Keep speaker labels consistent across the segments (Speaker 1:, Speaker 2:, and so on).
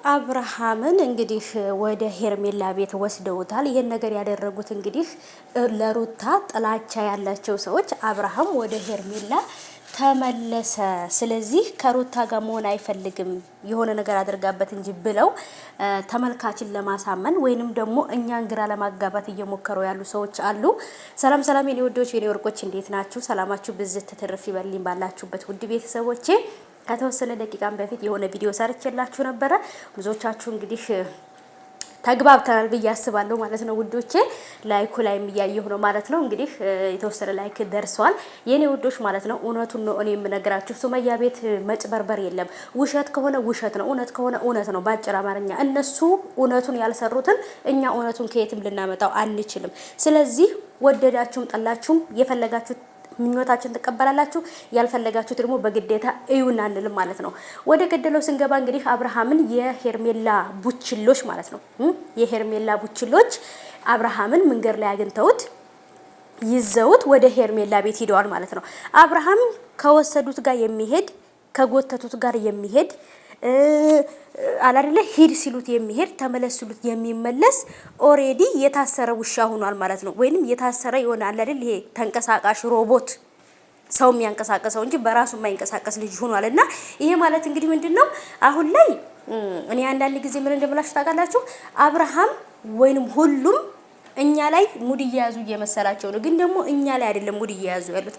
Speaker 1: አብርሃምን እንግዲህ ወደ ሄርሜላ ቤት ወስደውታል። ይሄን ነገር ያደረጉት እንግዲህ ለሩታ ጥላቻ ያላቸው ሰዎች አብርሃም ወደ ሄርሜላ ተመለሰ፣ ስለዚህ ከሩታ ጋር መሆን አይፈልግም የሆነ ነገር አድርጋበት እንጂ ብለው ተመልካችን ለማሳመን ወይንም ደግሞ እኛን ግራ ለማጋባት እየሞከሩ ያሉ ሰዎች አሉ። ሰላም ሰላም የኔ ወዶች የኔ ወርቆች እንዴት ናችሁ? ሰላማችሁ ብዝት ትርፍ ይበልኝ ባላችሁበት ውድ ቤተሰቦቼ። ከተወሰነ ደቂቃም በፊት የሆነ ቪዲዮ ሰርቼላችሁ ነበረ። ብዙዎቻችሁ እንግዲህ ተግባብተናል ብዬ አስባለሁ ማለት ነው ውዶቼ። ላይኩ ላይ የሚያየው ነው ማለት ነው። እንግዲህ የተወሰነ ላይክ ደርሰዋል የኔ ውዶች ማለት ነው። እውነቱን ነው እኔ የምነግራችሁ። ሱመያ ቤት መጭበርበር የለም። ውሸት ከሆነ ውሸት ነው፣ እውነት ከሆነ እውነት ነው። ባጭር አማርኛ እነሱ እውነቱን ያልሰሩትን እኛ እውነቱን ከየትም ልናመጣው አንችልም። ስለዚህ ወደዳችሁም ጠላችሁም የፈለጋችሁት ምኞታችን ተቀበላላችሁ፣ ያልፈለጋችሁ ደግሞ በግዴታ እዩና አንልም ማለት ነው። ወደ ገደለው ስንገባ እንግዲህ አብርሃምን የሄርሜላ ቡችሎች ማለት ነው የሄርሜላ ቡችሎች አብርሃምን መንገድ ላይ አግኝተውት ይዘውት ወደ ሄርሜላ ቤት ሄደዋል ማለት ነው። አብርሃም ከወሰዱት ጋር የሚሄድ ከጎተቱት ጋር የሚሄድ አላደለ ሂድ ሲሉት የሚሄድ ተመለስ ሲሉት የሚመለስ ኦሬዲ የታሰረ ውሻ ሆኗል ማለት ነው። ወይንም የታሰረ ይሆናል አይደል? ይሄ ተንቀሳቃሽ ሮቦት ሰው የሚያንቀሳቀሰው እንጂ በራሱ የማይንቀሳቀስ ልጅ ሆኗልና ይሄ ማለት እንግዲህ ምንድነው አሁን ላይ እኔ አንዳንድ ጊዜ ምን እንደምላችሁ ታውቃላችሁ? አብርሃም ወይንም ሁሉም እኛ ላይ ሙድ እየያዙ እየመሰላቸው ነው። ግን ደግሞ እኛ ላይ አይደለም ሙድ እየያዙ ያሉት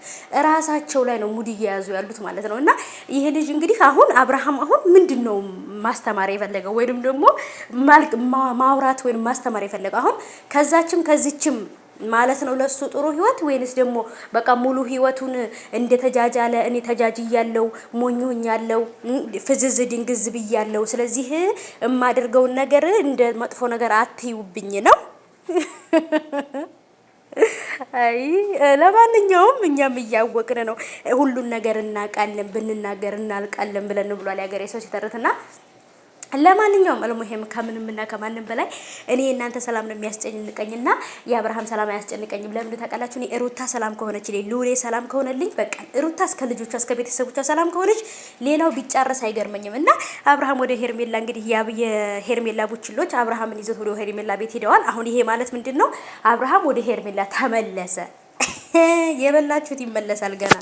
Speaker 1: ራሳቸው ላይ ነው ሙድ እየያዙ ያሉት ማለት ነው። እና ይሄ ልጅ እንግዲህ አሁን አብርሃም አሁን ምንድነው ማስተማር የፈለገው ወይንም ደግሞ ማውራት ወይንም ማስተማር የፈለገው አሁን ከዛችም ከዚችም ማለት ነው ለሱ ጥሩ ህይወት ወይንስ ደግሞ በቃ ሙሉ ህይወቱን እንደተጃጃለ እኔ ተጃጅያለሁ ሞኞኛለሁ ፍዝዝ ድንግዝ ብያለሁ ስለዚህ የማደርገውን ነገር እንደ መጥፎ ነገር አትዩብኝ ነው። አይ ለማንኛውም እኛም እያወቅን ነው ሁሉን ነገር እናቃለን ብንናገር እናልቃለን ብለን ብሏል ያገሬ ሰው ሲተርትና። ለማንኛውም አልሙሂም ከምንምና ከማንም በላይ እኔ እናንተ ሰላም ነው የሚያስጨንቀኝና የአብርሃም ሰላም አያስጨንቀኝም። ለምን ተቃላችሁ? እኔ ሩታ ሰላም ከሆነች ሉሌ ሰላም ከሆነልኝ በቃ ሩታ እስከ ልጆቿ እስከ ቤተሰቦቿ ሰላም ከሆነች ሌላው ቢጫረስ አይገርመኝም። እና አብርሃም ወደ ሄርሜላ እንግዲህ የሄርሜላ ቡችሎች አብርሃምን ይዘው ወደ ሄርሜላ ቤት ሄደዋል። አሁን ይሄ ማለት ምንድነው? አብርሃም ወደ ሄርሜላ ተመለሰ። የበላችሁት ይመለሳል ገና